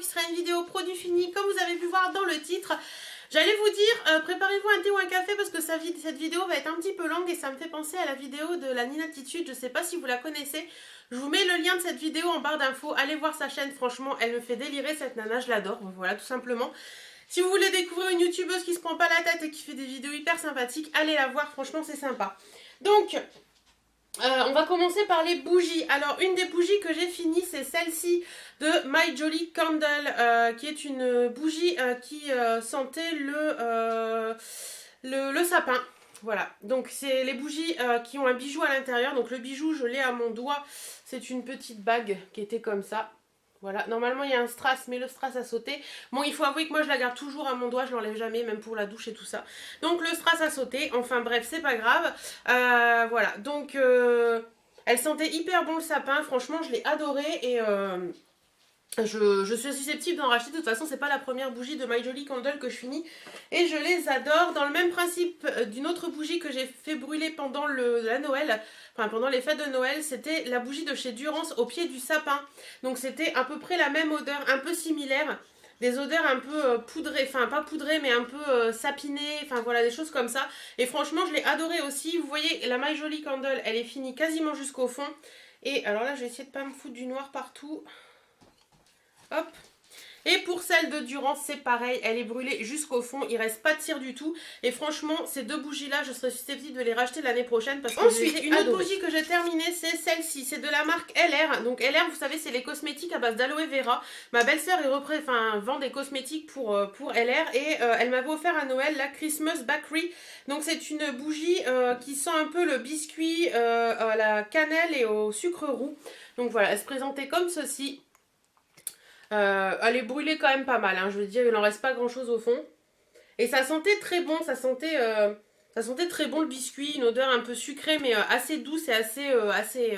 qui sera une vidéo produit fini comme vous avez pu voir dans le titre. J'allais vous dire, préparez-vous un thé ou un café parce que cette vidéo va être un petit peu longue et ça me fait penser à la vidéo de la Ninatitude, je sais pas si vous la connaissez. Je vous mets le lien de cette vidéo en barre d'infos, allez voir sa chaîne, franchement elle me fait délirer cette nana, je l'adore, voilà tout simplement. Si vous voulez découvrir une youtubeuse qui se prend pas la tête et qui fait des vidéos hyper sympathiques, allez la voir, franchement c'est sympa. Donc, on va commencer par les bougies. Alors, une des bougies que j'ai fini, c'est celle-ci de My Jolly Candle, qui est une bougie qui sentait le sapin. Voilà, donc c'est les bougies qui ont un bijou à l'intérieur. Donc le bijou, je l'ai à mon doigt. C'est une petite bague qui était comme ça. Voilà, normalement il y a un strass, mais le strass a sauté. Bon, il faut avouer que moi je la garde toujours à mon doigt, je l'enlève jamais, même pour la douche et tout ça. Donc le strass a sauté, enfin bref, c'est pas grave. Voilà, donc elle sentait hyper bon le sapin, franchement je l'ai adoré et je suis susceptible d'en racheter. De toute façon, c'est pas la première bougie de My Jolly Candle que je finis et je les adore. Dans le même principe d'une autre bougie que j'ai fait brûler pendant la Noël, enfin pendant les fêtes de Noël, c'était la bougie de chez Durance au pied du sapin. Donc c'était à peu près la même odeur, un peu similaire, des odeurs un peu poudrées, enfin pas poudrées mais un peu sapinées, enfin voilà des choses comme ça. Et franchement, je l'ai adoré aussi. Vous voyez, la My Jolly Candle, elle est finie quasiment jusqu'au fond. Et alors là, je vais essayer de pas me foutre du noir partout. Hop. Et pour celle de Durance, c'est pareil, elle est brûlée jusqu'au fond, il reste pas de cire du tout. Et franchement, ces deux bougies-là, je serais susceptible de les racheter l'année prochaine parce que ensuite, une autre bougie que j'ai terminée, c'est celle-ci. C'est de la marque LR. Donc LR, vous savez, c'est les cosmétiques à base d'aloe vera. Ma belle-sœur vend des cosmétiques pour LR et elle m'avait offert à Noël la Christmas Bakery. Donc c'est une bougie qui sent un peu le biscuit à la cannelle et au sucre roux. Donc voilà, elle se présentait comme ceci. Elle est brûlée quand même pas mal, hein. Je veux dire, il n'en reste pas grand chose au fond. Et ça sentait très bon, ça sentait très bon le biscuit, une odeur un peu sucrée mais assez douce et assez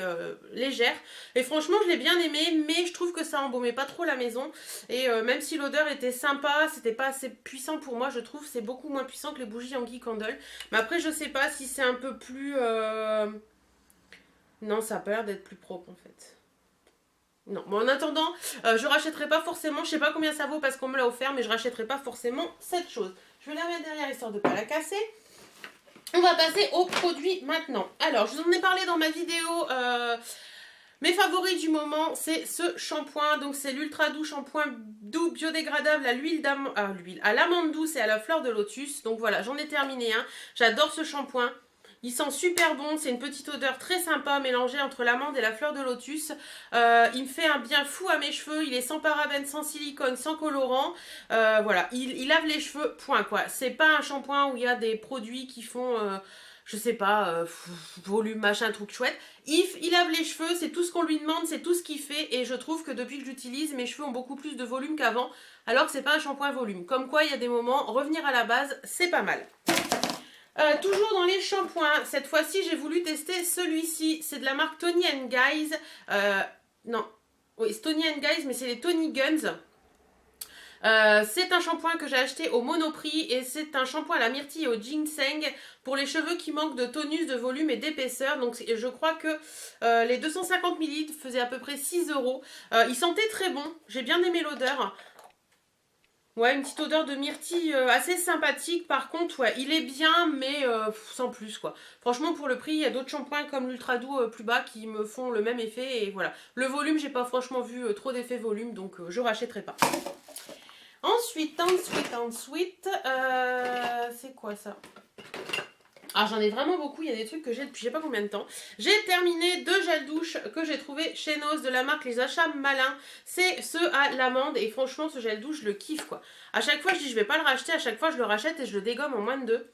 légère. Et franchement, je l'ai bien aimé, mais je trouve que ça embaumait pas trop la maison. Et même si l'odeur était sympa, c'était pas assez puissant pour moi, je trouve. C'est beaucoup moins puissant que les bougies Yankee Candle. Mais après, je sais pas si c'est un peu plus... Non, ça a pas l'air d'être plus propre en fait. Non, bon en attendant, je rachèterai pas forcément, je sais pas combien ça vaut parce qu'on me l'a offert, mais je rachèterai pas forcément cette chose. Je vais la mettre derrière histoire de pas la casser. On va passer aux produits maintenant. Alors, je vous en ai parlé dans ma vidéo, mes favoris du moment, c'est ce shampoing. Donc c'est l'Ultra Doux shampoing doux biodégradable à l'amande douce et à la fleur de lotus. Donc voilà, j'en ai terminé un. J'adore ce shampoing. Il sent super bon, c'est une petite odeur très sympa mélangée entre l'amande et la fleur de lotus. Il me fait un bien fou à mes cheveux, il est sans parabènes, sans silicone, sans colorant. Voilà, il lave les cheveux, point quoi. C'est pas un shampoing où il y a des produits qui font, je sais pas, volume, machin, truc chouette. Il lave les cheveux, c'est tout ce qu'on lui demande, c'est tout ce qu'il fait. Et je trouve que depuis que j'utilise, mes cheveux ont beaucoup plus de volume qu'avant. Alors que c'est pas un shampoing volume. Comme quoi, il y a des moments, revenir à la base, c'est pas mal. Toujours dans les shampoings, cette fois-ci j'ai voulu tester celui-ci, c'est de la marque Toni & Guys, non, oui c'est Toni & Guys mais c'est les Toni Guns. C'est un shampoing que j'ai acheté au Monoprix et c'est un shampoing à la myrtille et au ginseng pour les cheveux qui manquent de tonus, de volume et d'épaisseur. Donc je crois que les 250 ml faisaient à peu près 6 €. Il sentait très bon, j'ai bien aimé l'odeur. Ouais, une petite odeur de myrtille assez sympathique. Par contre, ouais, il est bien, mais sans plus, quoi. Franchement, pour le prix, il y a d'autres shampoings comme l'Ultra Doux plus bas qui me font le même effet. Et voilà. Le volume, j'ai pas franchement vu trop d'effet volume, donc je rachèterai pas. Ensuite, c'est quoi ça? Ah, j'en ai vraiment beaucoup, il y a des trucs que j'ai depuis je sais pas combien de temps. J'ai terminé 2 gels douche que j'ai trouvé chez Nose de la marque Les Achats Malins. C'est ceux à l'amande et franchement ce gel douche je le kiffe quoi. À chaque fois je dis je vais pas le racheter, à chaque fois je le rachète et je le dégomme en moins de 2.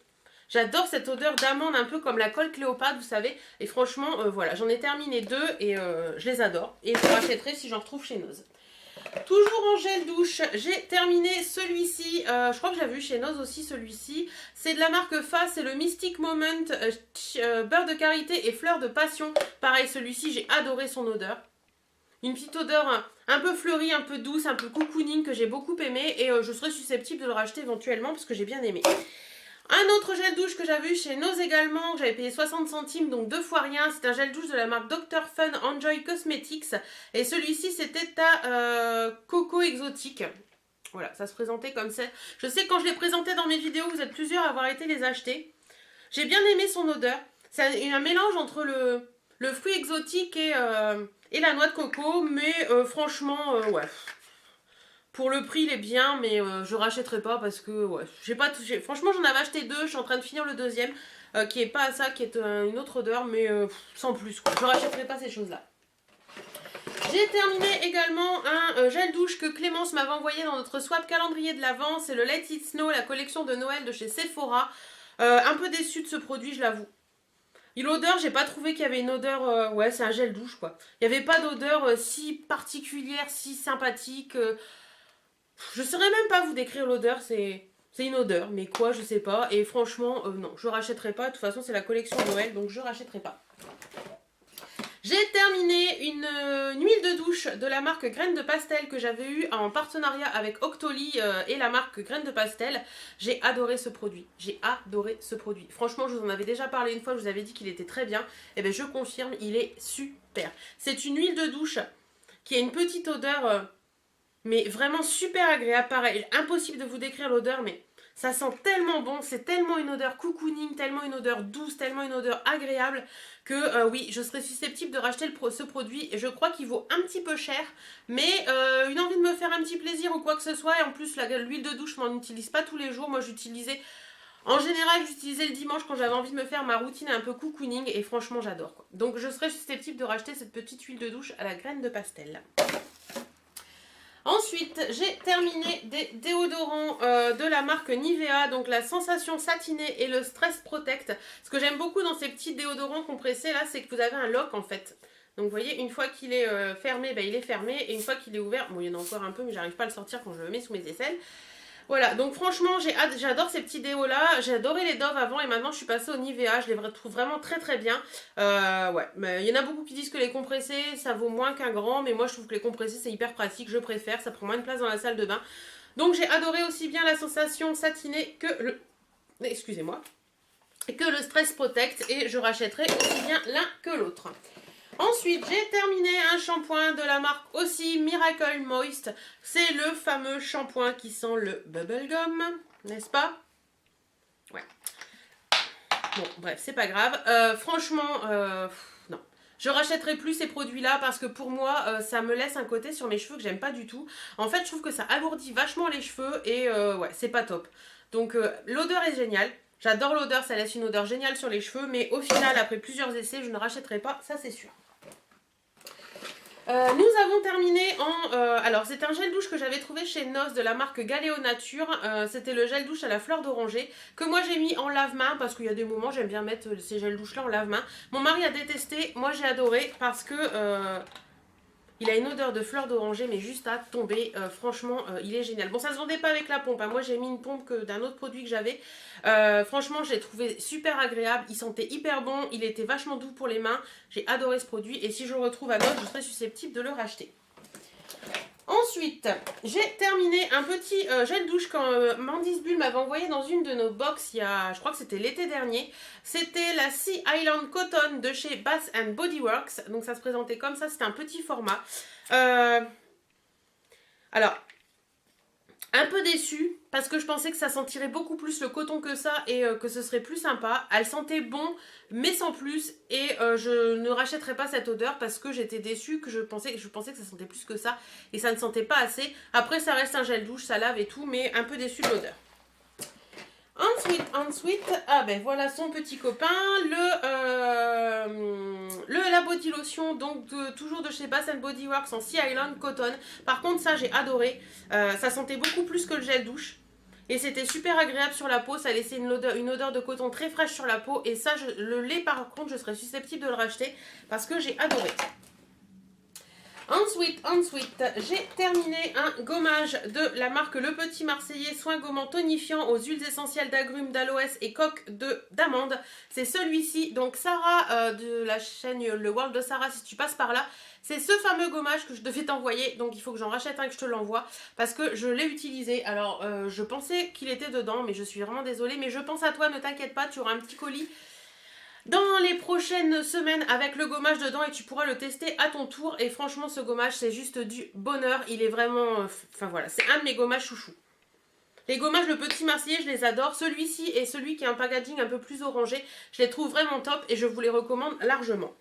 J'adore cette odeur d'amande un peu comme la colle Cléopâtre vous savez. Et franchement voilà, j'en ai terminé 2 et je les adore. Et je rachèterai si j'en retrouve chez Nose. Toujours en gel douche, j'ai terminé celui-ci, je crois que j'avais vu chez Nose aussi celui-ci, c'est de la marque Fa, c'est le Mystic Moment beurre de karité et fleur de passion, pareil celui-ci j'ai adoré son odeur, une petite odeur un peu fleurie, un peu douce, un peu cocooning que j'ai beaucoup aimé et je serais susceptible de le racheter éventuellement parce que j'ai bien aimé. Un autre gel douche que j'avais eu chez Nose également, que j'avais payé 60 centimes, donc 2 fois rien. C'est un gel douche de la marque Dr. Fun Enjoy Cosmetics. Et celui-ci, c'était à Coco Exotique. Voilà, ça se présentait comme ça. Je sais que quand je les présentais dans mes vidéos, vous êtes plusieurs à avoir été les acheter. J'ai bien aimé son odeur. C'est un mélange entre le fruit exotique et la noix de coco. Mais franchement, ouais. Pour le prix, il est bien, mais je rachèterai pas parce que, ouais, j'ai pas touché. Franchement, j'en avais acheté 2, je suis en train de finir le deuxième, qui est pas à ça, qui est une autre odeur, mais sans plus, quoi. Je rachèterai pas ces choses-là. J'ai terminé également un gel douche que Clémence m'avait envoyé dans notre swap calendrier de l'Avent. C'est le Let It Snow, la collection de Noël de chez Sephora. Un peu déçue de ce produit, je l'avoue. L'odeur, j'ai pas trouvé qu'il y avait une odeur... ouais, c'est un gel douche, quoi. Il n'y avait pas d'odeur si particulière, si sympathique... Je saurais même pas vous décrire l'odeur, c'est une odeur, mais quoi, je sais pas. Et franchement, non, je rachèterai pas. De toute façon, c'est la collection Noël, donc je rachèterai pas. J'ai terminé une huile de douche de la marque Graines de Pastel que j'avais eu en partenariat avec Octoly et la marque Graines de Pastel. J'ai adoré ce produit. J'ai adoré ce produit. Franchement, je vous en avais déjà parlé une fois, je vous avais dit qu'il était très bien. Et bien, je confirme, il est super. C'est une huile de douche qui a une petite odeur... mais vraiment super agréable, pareil, impossible de vous décrire l'odeur, mais ça sent tellement bon, c'est tellement une odeur cocooning, tellement une odeur douce, tellement une odeur agréable, que oui, je serais susceptible de racheter ce produit, et je crois qu'il vaut un petit peu cher, mais une envie de me faire un petit plaisir ou quoi que ce soit, et en plus l'huile de douche, je m'en utilise pas tous les jours, moi j'utilisais... En général, j'utilisais le dimanche quand j'avais envie de me faire ma routine un peu cocooning, et franchement j'adore, quoi. Donc je serais susceptible de racheter cette petite huile de douche à la graine de pastel. Ensuite, j'ai terminé des déodorants de la marque Nivea, donc la sensation satinée et le Stress Protect. Ce que j'aime beaucoup dans ces petits déodorants compressés là, c'est que vous avez un lock en fait. Donc vous voyez, une fois qu'il est fermé, ben, il est fermé, et une fois qu'il est ouvert, bon il y en a encore un peu mais j'arrive pas à le sortir quand je le mets sous mes aisselles. Voilà, donc franchement, j'adore ces petits déos là. J'ai adoré les Dove avant et maintenant je suis passée au Nivea. Je les trouve vraiment très très bien. Ouais, mais il y en a beaucoup qui disent que les compressés ça vaut moins qu'un grand, mais moi je trouve que les compressés c'est hyper pratique. Je préfère, ça prend moins de place dans la salle de bain. Donc j'ai adoré aussi bien la sensation satinée que le... excusez-moi. Que le Stress Protect, et je rachèterai aussi bien l'un que l'autre. Ensuite, j'ai terminé un shampoing de la marque aussi Miracle Moist. C'est le fameux shampoing qui sent le bubblegum, n'est-ce pas? Ouais. Bon, bref, c'est pas grave. Franchement, non. Je rachèterai plus ces produits-là parce que pour moi, ça me laisse un côté sur mes cheveux que j'aime pas du tout. En fait, je trouve que ça alourdit vachement les cheveux et ouais, c'est pas top. Donc, l'odeur est géniale. J'adore l'odeur, ça laisse une odeur géniale sur les cheveux, mais au final, après plusieurs essais, je ne rachèterai pas, ça c'est sûr. Nous avons terminé en... alors c'est un gel douche que j'avais trouvé chez Nose de la marque Galéo Nature. C'était le gel douche à la fleur d'oranger que moi j'ai mis en lave-main parce qu'il y a des moments j'aime bien mettre ces gels douches là en lave-main. Mon mari a détesté, moi j'ai adoré parce que... il a une odeur de fleur d'oranger mais juste à tomber, franchement il est génial. Bon ça se vendait pas avec la pompe, hein. Moi j'ai mis une pompe d'un autre produit que j'avais. Franchement je l'ai trouvé super agréable, il sentait hyper bon, il était vachement doux pour les mains. J'ai adoré ce produit et si je le retrouve à Nose je serais susceptible de le racheter. Ensuite, j'ai terminé un petit gel douche quand Mandis Bull m'avait envoyé dans une de nos box il y a, je crois que c'était l'été dernier. C'était la Sea Island Cotton de chez Bath Body Works. Donc ça se présentait comme ça, c'était un petit format. Alors, un peu déçue parce que je pensais que ça sentirait beaucoup plus le coton que ça et que ce serait plus sympa. Elle sentait bon mais sans plus et je ne rachèterai pas cette odeur parce que j'étais déçue, que je pensais que ça sentait plus que ça et ça ne sentait pas assez. Après ça reste un gel douche, ça lave et tout, mais un peu déçue de l'odeur. Ensuite, ah ben voilà son petit copain, la body lotion, donc toujours de chez Bath Body Works en Sea Island Cotton. Par contre ça j'ai adoré, ça sentait beaucoup plus que le gel douche. Et c'était super agréable sur la peau, ça laissait une odeur de coton très fraîche sur la peau. Et ça, le lait par contre, je serais susceptible de le racheter parce que j'ai adoré. Ensuite, j'ai terminé un gommage de la marque Le Petit Marseillais, soin gommant tonifiant aux huiles essentielles d'agrumes, d'aloès et coque d'amande. C'est celui-ci, donc Sarah de la chaîne Le World de Sarah, si tu passes par là. C'est ce fameux gommage que je devais t'envoyer, donc il faut que j'en rachète un et que je te l'envoie, parce que je l'ai utilisé. Alors, je pensais qu'il était dedans, mais je suis vraiment désolée, mais je pense à toi, ne t'inquiète pas, tu auras un petit colis dans les prochaines semaines avec le gommage dedans et tu pourras le tester à ton tour. Et franchement, ce gommage, c'est juste du bonheur. Il est vraiment... Enfin voilà, c'est un de mes gommages chouchous. Les gommages Le Petit Marseillais, je les adore. Celui-ci et celui qui a un packaging un peu plus orangé, je les trouve vraiment top et je vous les recommande largement.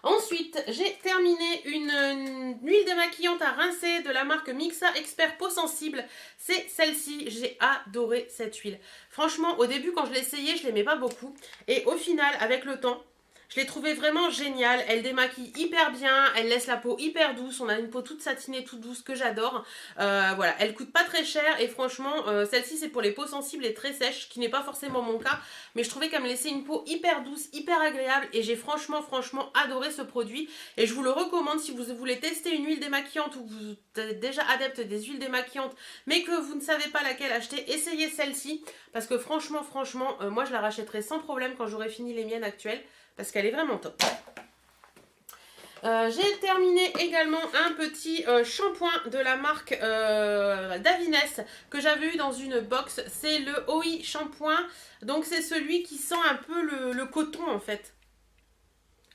Ensuite, j'ai terminé une huile démaquillante à rincer de la marque Mixa Expert Peau Sensible. C'est celle-ci, j'ai adoré cette huile. Franchement, au début, quand je l'essayais, je l'aimais pas beaucoup. Et au final, avec le temps, je l'ai trouvée vraiment géniale. Elle démaquille hyper bien, elle laisse la peau hyper douce. On a une peau toute satinée, toute douce que j'adore. Voilà, elle coûte pas très cher et franchement, celle-ci c'est pour les peaux sensibles et très sèches, qui n'est pas forcément mon cas. Mais je trouvais qu'elle me laissait une peau hyper douce, hyper agréable et j'ai franchement adoré ce produit. Et je vous le recommande si vous voulez tester une huile démaquillante ou vous êtes déjà adepte des huiles démaquillantes mais que vous ne savez pas laquelle acheter, essayez celle-ci. Parce que franchement, moi je la rachèterai sans problème quand j'aurai fini les miennes actuelles. Parce qu'elle est vraiment top. J'ai terminé également un petit shampoing de la marque Davines que j'avais eu dans une box. C'est le OI shampoing. Donc c'est celui qui sent un peu le coton en fait.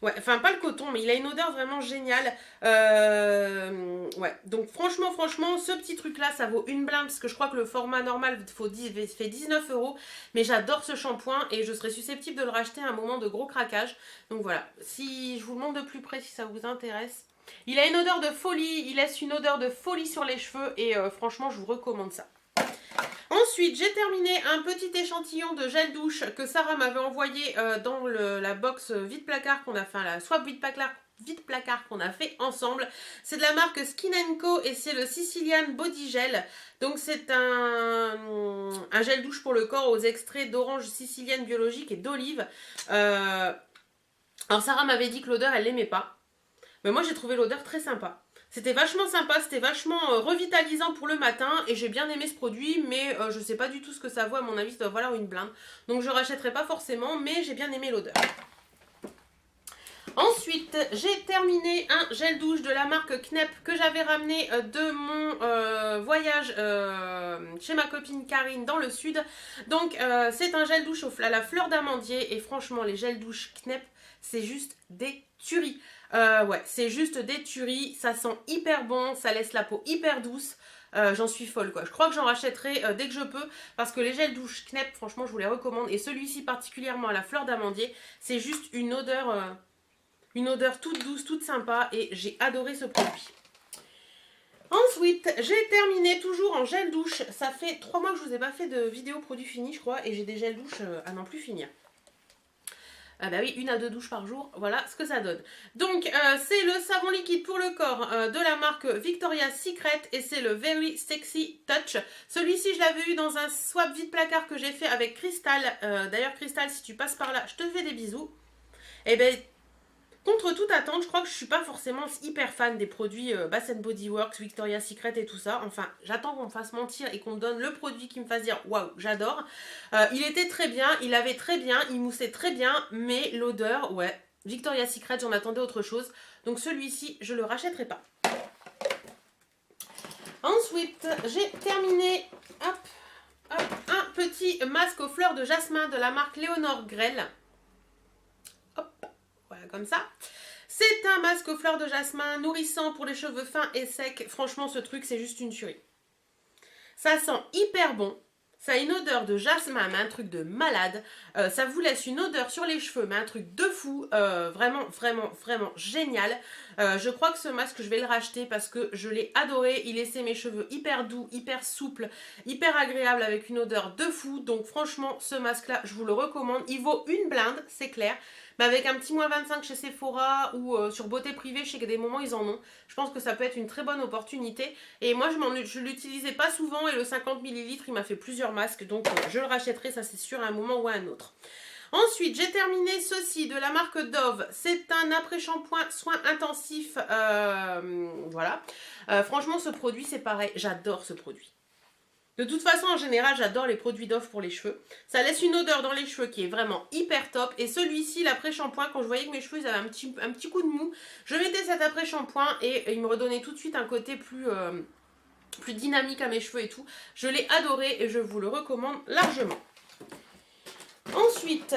Ouais, enfin pas le coton, mais il a une odeur vraiment géniale. Ouais, donc franchement, ce petit truc-là, ça vaut une blinde, parce que je crois que le format normal fait 19 €. Mais j'adore ce shampoing et je serais susceptible de le racheter à un moment de gros craquage. Donc voilà, si je vous le montre de plus près, si ça vous intéresse. Il a une odeur de folie, il laisse une odeur de folie sur les cheveux et franchement, je vous recommande ça. Ensuite, j'ai terminé un petit échantillon de gel douche que Sarah m'avait envoyé dans la box vide placard qu'on a fait, la swap vide placard qu'on a fait ensemble. C'est de la marque Skin & Co et c'est le Sicilian Body Gel. Donc c'est un gel douche pour le corps aux extraits d'orange sicilienne biologique et d'olive. Alors Sarah m'avait dit que l'odeur elle l'aimait pas. Mais moi j'ai trouvé l'odeur très sympa. C'était vachement sympa, c'était vachement revitalisant pour le matin et j'ai bien aimé ce produit, mais je sais pas du tout ce que ça vaut, à mon avis ça doit valoir une blinde. Donc je rachèterai pas forcément, mais j'ai bien aimé l'odeur. Ensuite, j'ai terminé un gel douche de la marque Knep que j'avais ramené de mon voyage chez ma copine Karine dans le sud. Donc c'est un gel douche à la fleur d'amandier et franchement les gels douches Knep c'est juste des tueries. Ouais, c'est juste des tueries, ça sent hyper bon, ça laisse la peau hyper douce. J'en suis folle quoi. Je crois que j'en rachèterai dès que je peux parce que les gels douche Knep, franchement je vous les recommande. Et celui-ci particulièrement à la fleur d'amandier, c'est juste une odeur toute douce, toute sympa et j'ai adoré ce produit. Ensuite, j'ai terminé toujours en gel douche. Ça fait 3 mois que je vous ai pas fait de vidéo produit fini je crois et j'ai des gels douche à n'en plus finir. Ah bah oui, 1 à 2 douches par jour, voilà ce que ça donne. Donc c'est le savon liquide pour le corps de la marque Victoria's Secret et c'est le Very Sexy Touch. Celui-ci je l'avais eu dans un swap vide placard que j'ai fait avec Crystal. D'ailleurs Crystal, si tu passes par là, je te fais des bisous. Et ben contre toute attente, je crois que je suis pas forcément hyper fan des produits Bath & Body Works, Victoria's Secret et tout ça. Enfin, j'attends qu'on me fasse mentir et qu'on me donne le produit qui me fasse dire waouh, j'adore. Il était très bien, il avait très bien, il moussait très bien, mais l'odeur, ouais, Victoria's Secret, j'en attendais autre chose. Donc celui-ci, je le rachèterai pas. Ensuite, j'ai terminé un petit masque aux fleurs de jasmin de la marque Léonore Grell. Voilà, comme ça. C'est un masque aux fleurs de jasmin nourrissant pour les cheveux fins et secs. Franchement, ce truc, c'est juste une tuerie. Ça sent hyper bon. Ça a une odeur de jasmin, mais un truc de malade. Ça vous laisse une odeur sur les cheveux, mais un truc de fou. Vraiment génial. Je crois que ce masque, je vais le racheter parce que je l'ai adoré. Il laissait mes cheveux hyper doux, hyper souples, hyper agréable avec une odeur de fou. Donc franchement, ce masque-là, je vous le recommande. Il vaut une blinde, c'est clair. Mais avec un petit moins 25 chez Sephora ou sur Beauté Privée, je sais qu'à des moments ils en ont. Je pense que ça peut être une très bonne opportunité. Et moi je l'utilisais pas souvent et le 50 ml il m'a fait plusieurs masques. Donc je le rachèterai, ça c'est sûr, à un moment ou à un autre. Ensuite, j'ai terminé ceci de la marque Dove. C'est un après-shampoing soin intensif. Voilà. Franchement, ce produit, c'est pareil. J'adore ce produit. De toute façon, en général, j'adore les produits Dove pour les cheveux. Ça laisse une odeur dans les cheveux qui est vraiment hyper top. Et celui-ci, l'après-shampoing, quand je voyais que mes cheveux ils avaient un petit coup de mou, je mettais cet après-shampoing et il me redonnait tout de suite un côté plus dynamique à mes cheveux et tout. Je l'ai adoré et je vous le recommande largement. Ensuite,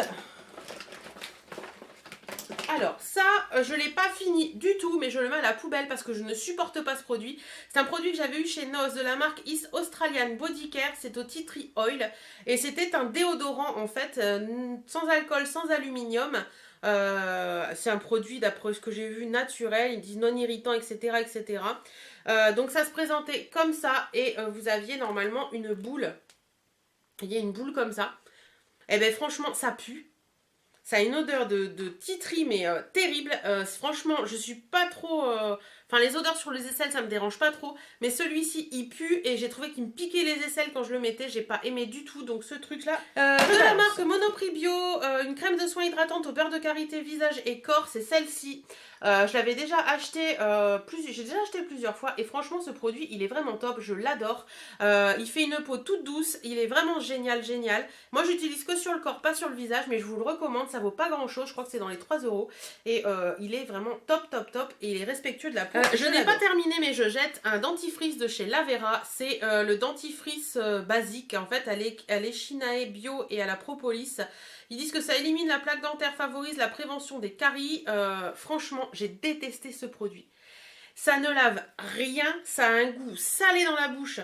alors ça, je ne l'ai pas fini du tout, mais je le mets à la poubelle parce que je ne supporte pas ce produit. C'est un produit que j'avais eu chez NOS de la marque East Australian Body Care, c'est au tea tree oil. Et c'était un déodorant en fait, sans alcool, sans aluminium. C'est un produit d'après ce que j'ai vu naturel, ils disent non irritant, etc. etc. Donc ça se présentait comme ça et vous aviez normalement une boule. Il y a une boule comme ça. Et bien franchement ça pue. Ça a une odeur de titri mais terrible. Franchement je suis pas trop... Enfin les odeurs sur les aisselles ça me dérange pas trop. Mais celui-ci il pue et j'ai trouvé qu'il me piquait les aisselles quand je le mettais. J'ai pas aimé du tout. Donc ce truc là. De la marque Monoprix Bio. Une crème de soin hydratante au beurre de karité visage et corps. C'est celle-ci. Je l'avais déjà acheté j'ai déjà acheté plusieurs fois et franchement ce produit il est vraiment top, je l'adore. Il fait une peau toute douce, il est vraiment génial. Moi j'utilise que sur le corps, pas sur le visage, mais je vous le recommande, ça vaut pas grand chose, je crois que c'est dans les 3 € et il est vraiment top et il est respectueux de la peau. Je n'ai pas terminé mais je jette un dentifrice de chez Lavera, c'est le dentifrice basique, en fait elle est Shinae bio et à la propolis. Ils disent que ça élimine la plaque dentaire, favorise la prévention des caries. Franchement, j'ai détesté ce produit. Ça ne lave rien, ça a un goût salé dans la bouche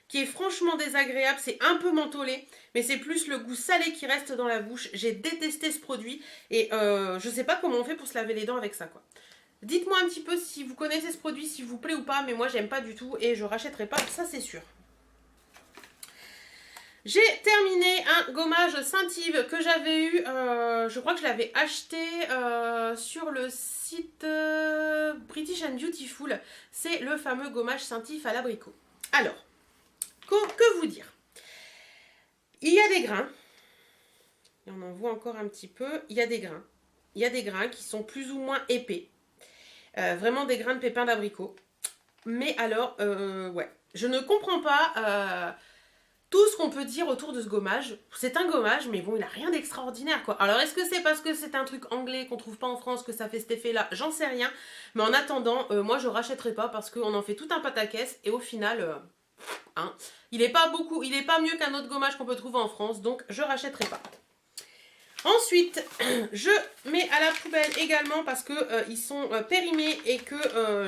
qui est franchement désagréable. C'est un peu mentholé, mais c'est plus le goût salé qui reste dans la bouche. J'ai détesté ce produit et je ne sais pas comment on fait pour se laver les dents avec ça, quoi. Dites-moi un petit peu si vous connaissez ce produit, s'il vous plaît ou pas, mais moi j'aime pas du tout et je rachèterai pas, ça c'est sûr. J'ai terminé un gommage Saint-Yves que j'avais eu, je crois que je l'avais acheté sur le site British and Beautiful. C'est le fameux gommage Saint-Yves à l'abricot. Alors, que vous dire? Il y a des grains, et on en voit encore un petit peu, il y a des grains. Il y a des grains qui sont plus ou moins épais. Vraiment des grains de pépins d'abricot. Mais alors, ouais, je ne comprends pas... tout ce qu'on peut dire autour de ce gommage, c'est un gommage, mais bon, il n'a rien d'extraordinaire, quoi. Alors, est-ce que c'est parce que c'est un truc anglais qu'on trouve pas en France que ça fait cet effet-là? J'en sais rien. Mais en attendant, moi, je rachèterai pas parce qu'on en fait tout un pataquès et au final, il est pas mieux qu'un autre gommage qu'on peut trouver en France, donc je rachèterai pas. Ensuite, je mets à la poubelle également parce que ils sont périmés et que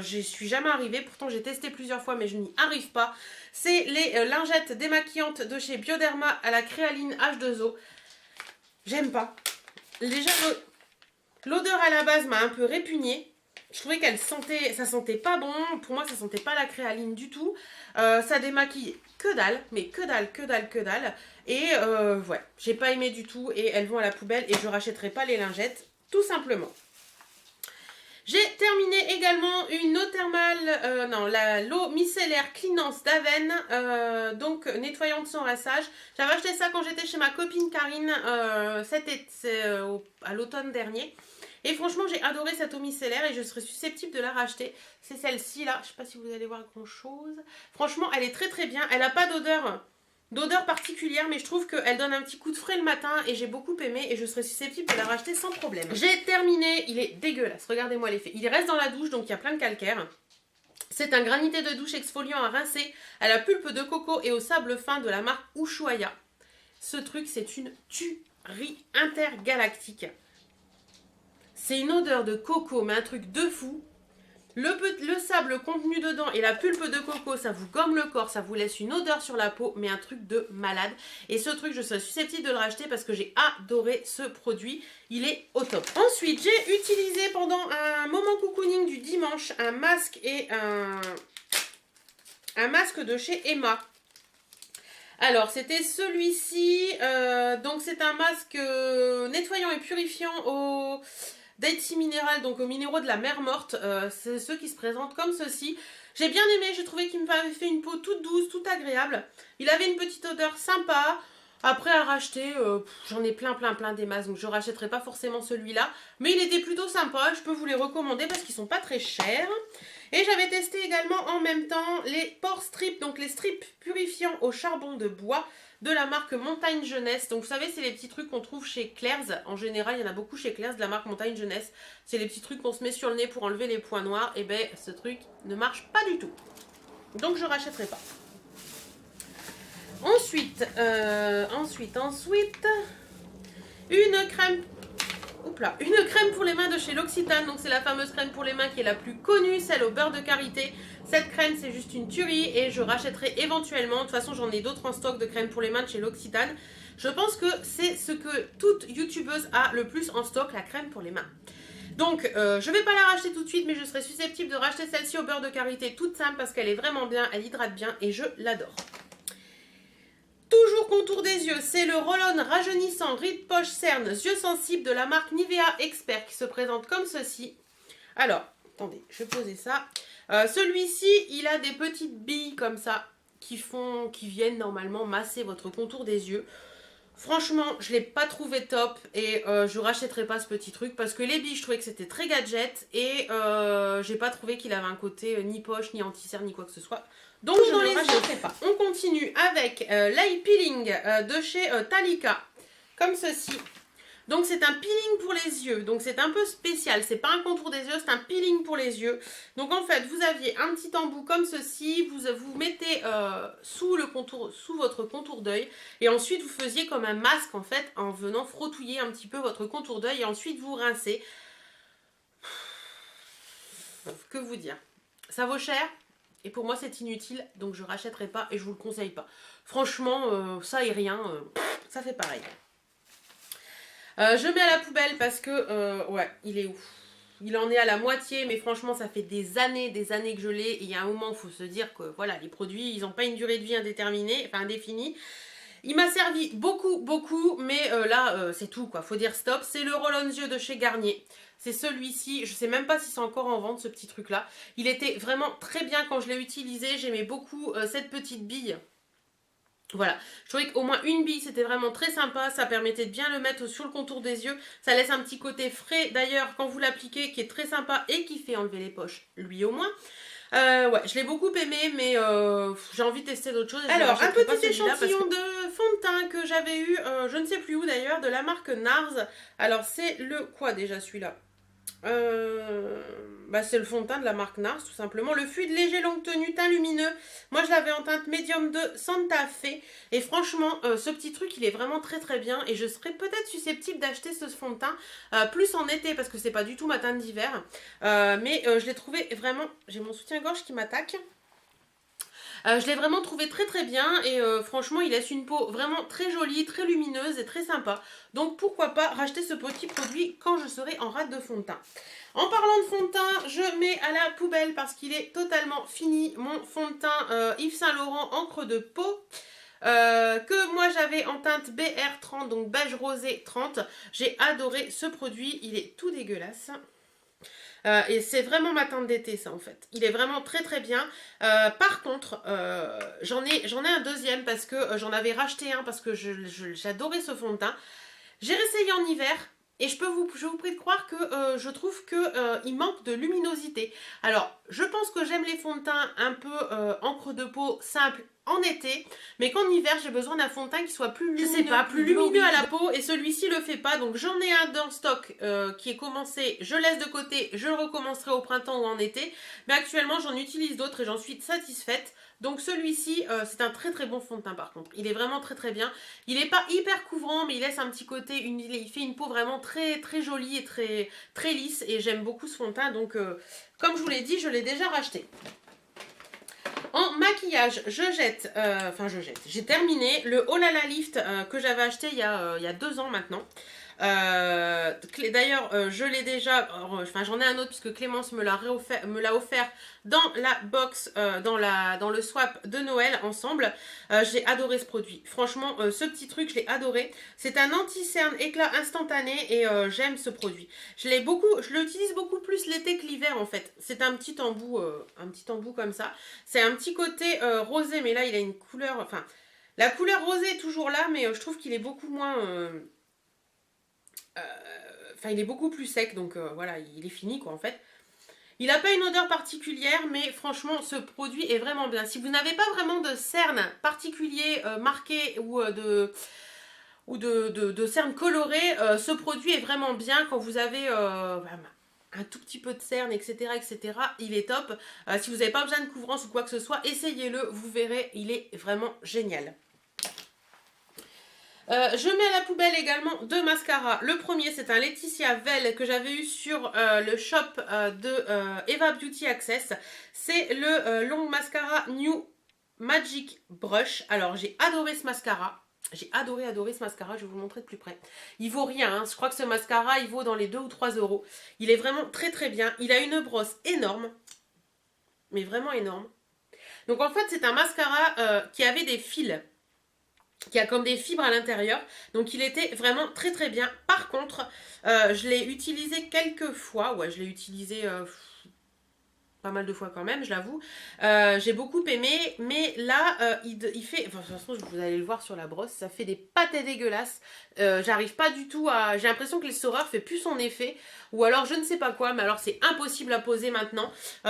je suis jamais arrivée. Pourtant, j'ai testé plusieurs fois, mais je n'y arrive pas. C'est les lingettes démaquillantes de chez Bioderma à la créaline H2O. J'aime pas. Déjà, l'odeur à la base m'a un peu répugnée. Je trouvais ça sentait pas bon. Pour moi, ça sentait pas la créaline du tout. Ça démaquille que dalle, mais que dalle. Et ouais, j'ai pas aimé du tout et elles vont à la poubelle et je rachèterai pas les lingettes, tout simplement. J'ai terminé également une eau thermale, l'eau micellaire Cleanance d'Aven, donc nettoyante sans rinçage. J'avais acheté ça quand j'étais chez ma copine Karine à l'automne dernier. Et franchement, j'ai adoré cette eau micellaire et je serais susceptible de la racheter. C'est celle-ci là, je sais pas si vous allez voir grand chose. Franchement, elle est très bien, elle n'a pas d'odeur particulière, mais je trouve qu'elle donne un petit coup de frais le matin et j'ai beaucoup aimé et je serais susceptible de la racheter sans problème. J'ai terminé, il est dégueulasse, regardez-moi l'effet. Il reste dans la douche, donc il y a plein de calcaire. C'est un granité de douche exfoliant à rincer à la pulpe de coco et au sable fin de la marque Ushuaïa. Ce truc, c'est une tuerie intergalactique. C'est une odeur de coco, mais un truc de fou. Le sable contenu dedans et la pulpe de coco, ça vous gomme le corps, ça vous laisse une odeur sur la peau, mais un truc de malade. Et ce truc, je serais susceptible de le racheter parce que j'ai adoré ce produit. Il est au top. Ensuite, j'ai utilisé pendant un moment cocooning du dimanche un masque et un masque de chez Emma. Alors, c'était celui-ci. Donc, c'est un masque nettoyant et purifiant au... Daitchi Mineral, donc aux minéraux de la mer morte, c'est ceux qui se présentent comme ceci. J'ai bien aimé, j'ai trouvé qu'il m'avait fait une peau toute douce, toute agréable. Il avait une petite odeur sympa. Après à racheter, j'en ai plein des masques, donc je rachèterai pas forcément celui-là. Mais il était plutôt sympa, je peux vous les recommander parce qu'ils sont pas très chers. Et j'avais testé également en même temps les pore strips, donc les strips purifiants au charbon de bois de la marque Montagne Jeunesse. Donc vous savez, c'est les petits trucs qu'on trouve chez Claire's. En général, il y en a beaucoup chez Claire's de la marque Montagne Jeunesse. C'est les petits trucs qu'on se met sur le nez pour enlever les points noirs. Et ben, ce truc ne marche pas du tout. Donc je rachèterai pas. Ensuite, une crème. Une crème pour les mains de chez L'Occitane. Donc c'est la fameuse crème pour les mains qui est la plus connue, celle au beurre de karité. Cette crème c'est juste une tuerie et je rachèterai éventuellement. De toute façon j'en ai d'autres en stock de crème pour les mains de chez L'Occitane. Je pense que c'est ce que toute youtubeuse a le plus en stock, la crème pour les mains. Donc je vais pas la racheter tout de suite, mais je serai susceptible de racheter celle-ci au beurre de karité toute simple parce qu'elle est vraiment bien, elle hydrate bien et je l'adore. Toujours contour des yeux, c'est le roll-on rajeunissant Ride Poche Cerne yeux sensibles de la marque Nivea Expert qui se présente comme ceci. Alors, attendez, je vais poser ça. Celui-ci, il a des petites billes comme ça qui viennent normalement masser votre contour des yeux. Franchement, je ne l'ai pas trouvé top et je rachèterai pas ce petit truc parce que les billes, je trouvais que c'était très gadget et j'ai pas trouvé qu'il avait un côté ni poche, ni anti-cerne, ni quoi que ce soit. Donc je ne rachèterai pas. On continue avec l'eye peeling de chez Talika, comme ceci. Donc c'est un peeling pour les yeux, donc c'est un peu spécial, c'est pas un contour des yeux, c'est un peeling pour les yeux. Donc en fait vous aviez un petit embout comme ceci, vous mettez sous votre contour d'œil et ensuite vous faisiez comme un masque en fait en venant frottouiller un petit peu votre contour d'œil et ensuite vous rincez. Que vous dire, ça vaut cher et pour moi c'est inutile donc je rachèterai pas et je vous le conseille pas. Franchement ça et rien, ça fait pareil. Je mets à la poubelle parce que, ouais, il est ouf. Il en est à la moitié, mais franchement, ça fait des années que je l'ai. Et il y a un moment, il faut se dire que, voilà, les produits, ils n'ont pas une durée de vie indéterminée, enfin indéfinie. Il m'a servi beaucoup, mais là, c'est tout, quoi. Faut dire stop. C'est le roll-on yeux de chez Garnier. C'est celui-ci. Je sais même pas si c'est encore en vente, ce petit truc-là. Il était vraiment très bien quand je l'ai utilisé. J'aimais beaucoup cette petite bille. Voilà, je trouvais qu'au moins une bille c'était vraiment très sympa, ça permettait de bien le mettre sur le contour des yeux, ça laisse un petit côté frais d'ailleurs quand vous l'appliquez qui est très sympa et qui fait enlever les poches, lui au moins. Ouais, je l'ai beaucoup aimé mais j'ai envie de tester d'autres choses. Alors, un petit échantillon de fond de teint que j'avais eu, je ne sais plus où d'ailleurs, de la marque NARS. Alors c'est le quoi déjà celui-là c'est le fond de teint de la marque NARS tout simplement, le fluide léger longue tenue teint lumineux. Moi je l'avais en teinte médium de Santa Fe et franchement ce petit truc il est vraiment très bien et je serais peut-être susceptible d'acheter ce fond de teint plus en été parce que c'est pas du tout ma teinte d'hiver mais je l'ai trouvé vraiment, j'ai mon soutien-gorge qui m'attaque. Je l'ai vraiment trouvé très bien et franchement il laisse une peau vraiment très jolie, très lumineuse et très sympa. Donc pourquoi pas racheter ce petit produit quand je serai en rate de fond de teint. En parlant de fond de teint, je mets à la poubelle parce qu'il est totalement fini mon fond de teint Yves Saint Laurent encre de peau. Que moi j'avais en teinte BR30, donc beige rosé 30. J'ai adoré ce produit, il est tout dégueulasse. Et c'est vraiment ma teinte d'été ça en fait. Il est vraiment très bien. Par contre, j'en ai un deuxième parce que j'en avais racheté un parce que j'adorais ce fond de teint. J'ai réessayé en hiver. Et je vous prie de croire que je trouve qu'il manque de luminosité. Alors, je pense que j'aime les fonds de teint un peu encre de peau simple en été, mais qu'en hiver, j'ai besoin d'un fond de teint qui soit plus lumineux, plus lumineux à la peau, et celui-ci le fait pas. Donc j'en ai un dans stock qui est commencé, je laisse de côté, je le recommencerai au printemps ou en été, mais actuellement j'en utilise d'autres et j'en suis satisfaite. Donc celui-ci, c'est un très bon fond de teint par contre. Il est vraiment très bien. Il n'est pas hyper couvrant, mais il laisse un petit côté, il fait une peau vraiment très jolie et très lisse. Et j'aime beaucoup ce fond de teint. Donc, comme je vous l'ai dit, je l'ai déjà racheté. En maquillage, j'ai terminé le Oh La La Lift que j'avais acheté il y a 2 ans maintenant. D'ailleurs je l'ai déjà, j'en ai un autre puisque Clémence me l'a offert dans la box, dans le swap de Noël ensemble. J'ai adoré ce produit, franchement ce petit truc je l'ai adoré. C'est un anti-cerne éclat instantané et j'aime ce produit. Je l'utilise beaucoup plus l'été que l'hiver en fait. C'est un petit embout comme ça. C'est un petit côté rosé mais là il a une couleur, La couleur rosée est toujours là, mais je trouve qu'il est beaucoup moins... Enfin, il est beaucoup plus sec, donc voilà, il est fini, quoi, en fait. Il n'a pas une odeur particulière, mais franchement, ce produit est vraiment bien. Si vous n'avez pas vraiment de cerne particulier marqué ou de cernes colorées, ce produit est vraiment bien quand vous avez un tout petit peu de cerne, etc., etc. Il est top. Si vous n'avez pas besoin de couvrance ou quoi que ce soit, essayez-le, vous verrez, il est vraiment génial. Je mets à la poubelle également deux mascaras. Le premier, c'est un Laetitia Vell que j'avais eu sur le shop de Eva Beauty Access. C'est le long mascara New Magic Brush. Alors, j'ai adoré ce mascara. J'ai adoré ce mascara. Je vais vous le montrer de plus près. Il vaut rien. Hein. Je crois que ce mascara, il vaut dans les 2 ou 3 euros. Il est vraiment très très bien. Il a une brosse énorme. Mais vraiment énorme. Donc, en fait, c'est un mascara qui avait des fils, qui a comme des fibres à l'intérieur, donc il était vraiment très très bien. Par contre, je l'ai utilisé quelques fois, ouais, je l'ai utilisé pas mal de fois quand même, je l'avoue. J'ai beaucoup aimé, mais là, il fait, enfin, de toute façon, vous allez le voir sur la brosse, ça fait des pâtés dégueulasses. J'arrive pas du tout à... J'ai l'impression que l'essoreur fait plus son effet, ou alors je ne sais pas quoi, mais alors c'est impossible à poser maintenant. Ou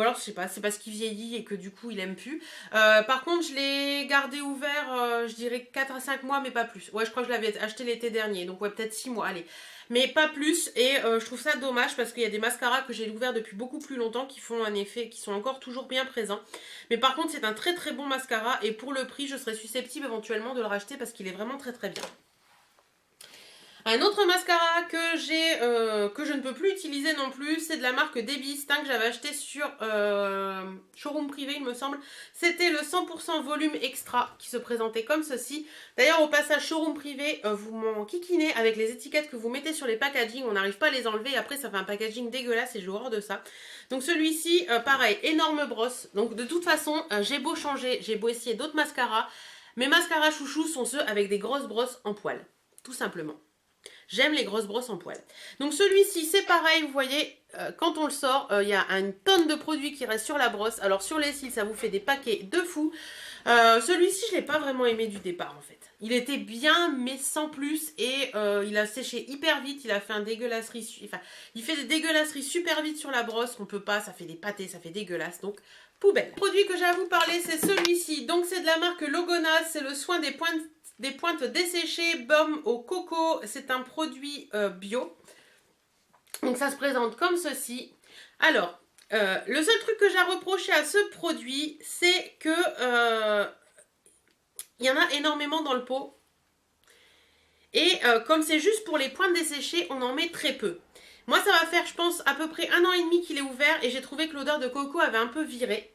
alors, je sais pas, c'est parce qu'il vieillit et que du coup, il aime plus. Par contre, je l'ai gardé ouvert, je dirais 4 à 5 mois, mais pas plus. Ouais, je crois que je l'avais acheté l'été dernier, donc ouais, peut-être 6 mois, allez. Mais pas plus, et je trouve ça dommage parce qu'il y a des mascaras que j'ai ouvert depuis beaucoup plus longtemps qui font un effet, qui sont encore toujours bien présents. Mais par contre, c'est un très très bon mascara et pour le prix, je serais susceptible éventuellement de le racheter parce qu'il est vraiment très très bien. Un autre mascara que j'ai, que je ne peux plus utiliser non plus, c'est de la marque Debbie Stain que j'avais acheté sur Showroom Privé, il me semble. C'était le 100% volume extra qui se présentait comme ceci. D'ailleurs, au passage Showroom Privé, vous m'en kikinez avec les étiquettes que vous mettez sur les packaging. On n'arrive pas à les enlever et après ça fait un packaging dégueulasse et j'ai horreur de ça. Donc celui-ci, pareil, énorme brosse. Donc de toute façon, j'ai beau changer, j'ai beau essayer d'autres mascaras. Mes mascaras chouchous sont ceux avec des grosses brosses en poil, tout simplement. J'aime les grosses brosses en poil. Donc celui-ci, c'est pareil, vous voyez, quand on le sort, il y a une tonne de produits qui restent sur la brosse. Alors sur les cils, ça vous fait des paquets de fou. Celui-ci, je ne l'ai pas vraiment aimé du départ en fait. Il était bien, mais sans plus. Et il a séché hyper vite. Il a fait un dégueulasserie. Enfin, il fait des dégueulasseries super vite sur la brosse. On peut pas, ça fait des pâtés, ça fait dégueulasse. Donc, poubelle. Le produit que j'ai à vous parler, c'est celui-ci. Donc, c'est de la marque Logona. C'est le soin des pointes desséchées, baume au coco. C'est un produit bio. Donc, ça se présente comme ceci. Alors, le seul truc que j'ai à reprocher à ce produit, c'est que il y en a énormément dans le pot. Et comme c'est juste pour les pointes desséchées, on en met très peu. Moi, ça va faire, je pense, à peu près 1 an et demi qu'il est ouvert et j'ai trouvé que l'odeur de coco avait un peu viré.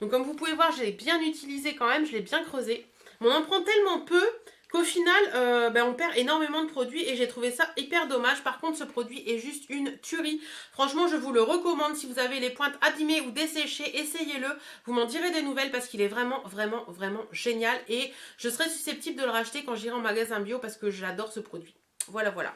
Donc, comme vous pouvez voir, je l'ai bien utilisé quand même, je l'ai bien creusé. Mais on en prend tellement peu qu'au final, on perd énormément de produits et j'ai trouvé ça hyper dommage. Par contre, ce produit est juste une tuerie. Franchement, je vous le recommande. Si vous avez les pointes abîmées ou desséchées, essayez-le. Vous m'en direz des nouvelles parce qu'il est vraiment, vraiment, vraiment génial. Et je serais susceptible de le racheter quand j'irai en magasin bio parce que j'adore ce produit. Voilà, voilà.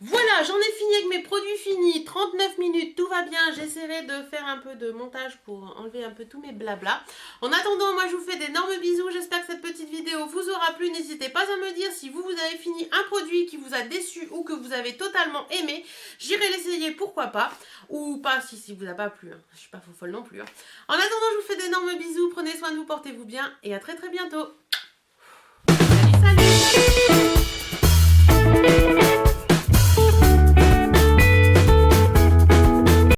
Voilà, j'en ai fini avec mes produits finis, 39 minutes, tout va bien, j'essaierai de faire un peu de montage pour enlever un peu tous mes blabla. En attendant, moi je vous fais d'énormes bisous, j'espère que cette petite vidéo vous aura plu, n'hésitez pas à me dire si vous avez fini un produit qui vous a déçu ou que vous avez totalement aimé, j'irai l'essayer, pourquoi pas, ou pas si vous a pas plu, hein. Je suis pas folle non plus. Hein. En attendant, je vous fais d'énormes bisous, prenez soin de vous, portez-vous bien et à très très bientôt. Salut, salut.